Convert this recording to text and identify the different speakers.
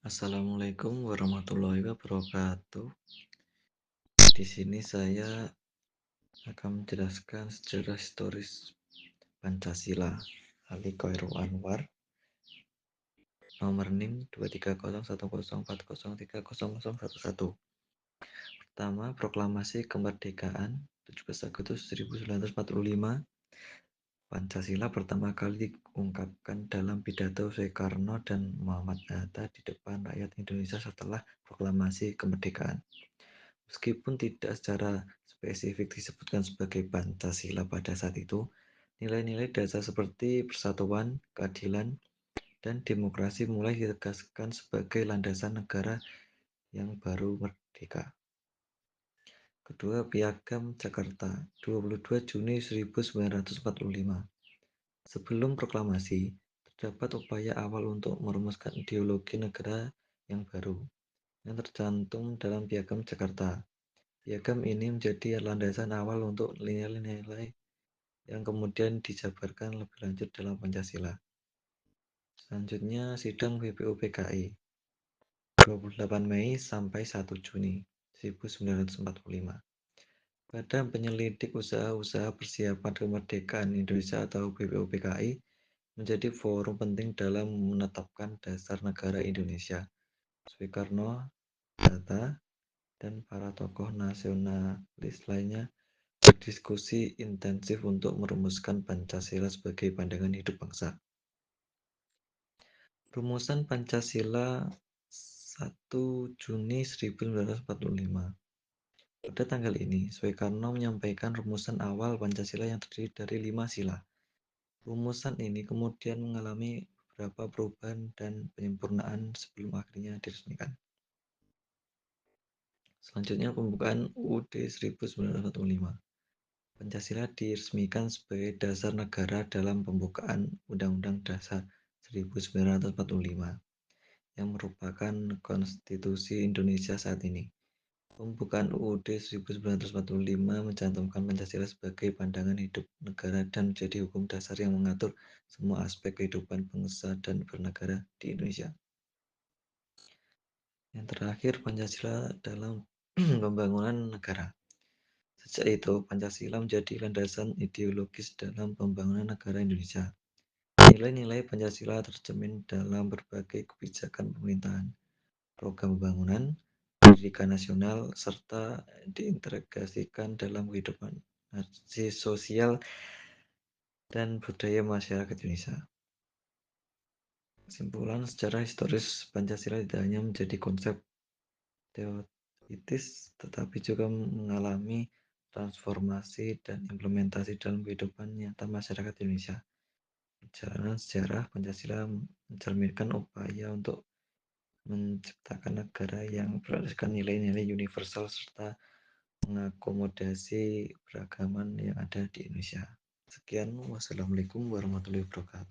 Speaker 1: Assalamualaikum warahmatullahi wabarakatuh. Di sini saya akan menjelaskan sejarah historis Pancasila. Ali Khairul Anwar, nomor NIM 2301040303011. Pertama, Proklamasi Kemerdekaan 17 Agustus 1945. Pancasila pertama kali diungkapkan dalam pidato Soekarno dan Muhammad Hatta di depan rakyat Indonesia setelah Proklamasi Kemerdekaan. Meskipun tidak secara spesifik disebutkan sebagai Pancasila pada saat itu, nilai-nilai dasar seperti persatuan, keadilan, dan demokrasi mulai ditegaskan sebagai landasan negara yang baru merdeka. Kedua, Piagam Jakarta, 22 Juni 1945. Sebelum proklamasi, terdapat upaya awal untuk merumuskan ideologi negara yang baru, yang tercantum dalam Piagam Jakarta. Piagam ini menjadi landasan awal untuk nilai-nilai yang kemudian dijabarkan lebih lanjut dalam Pancasila. Selanjutnya, sidang BPUPKI 28 Mei sampai 1 Juni 1945. Badan Penyelidik Usaha-usaha Persiapan Kemerdekaan Indonesia atau BPUPKI menjadi forum penting dalam menetapkan dasar negara Indonesia. Soekarno, Hatta, dan para tokoh nasionalis lainnya berdiskusi intensif untuk merumuskan Pancasila sebagai pandangan hidup bangsa. Rumusan Pancasila 1 Juni 1945. Pada tanggal ini, Soekarno menyampaikan rumusan awal Pancasila yang terdiri dari 5 sila. Rumusan ini kemudian mengalami beberapa perubahan dan penyempurnaan sebelum akhirnya diresmikan. Selanjutnya, pembukaan UUD 1945. Pancasila diresmikan sebagai dasar negara dalam pembukaan Undang-Undang Dasar 1945 yang merupakan konstitusi Indonesia saat ini. Pembukaan UUD 1945 mencantumkan Pancasila sebagai pandangan hidup negara dan menjadi hukum dasar yang mengatur semua aspek kehidupan bangsa dan bernegara di Indonesia. Yang terakhir, Pancasila dalam pembangunan negara. Sejak itu, Pancasila menjadi landasan ideologis dalam pembangunan negara Indonesia. Nilai-nilai Pancasila tercermin dalam berbagai kebijakan pemerintahan, program pembangunan, pendidikan nasional, serta diintegrasikan dalam kehidupan sosial dan budaya masyarakat Indonesia. Kesimpulan, secara historis Pancasila tidak hanya menjadi konsep teoritis, tetapi juga mengalami transformasi dan implementasi dalam kehidupan nyata masyarakat Indonesia. Perjalanan sejarah Pancasila mencerminkan upaya untuk menciptakan negara yang berasaskan nilai-nilai universal serta mengakomodasi beragaman yang ada di Indonesia. Sekian, wassalamualaikum warahmatullahi wabarakatuh.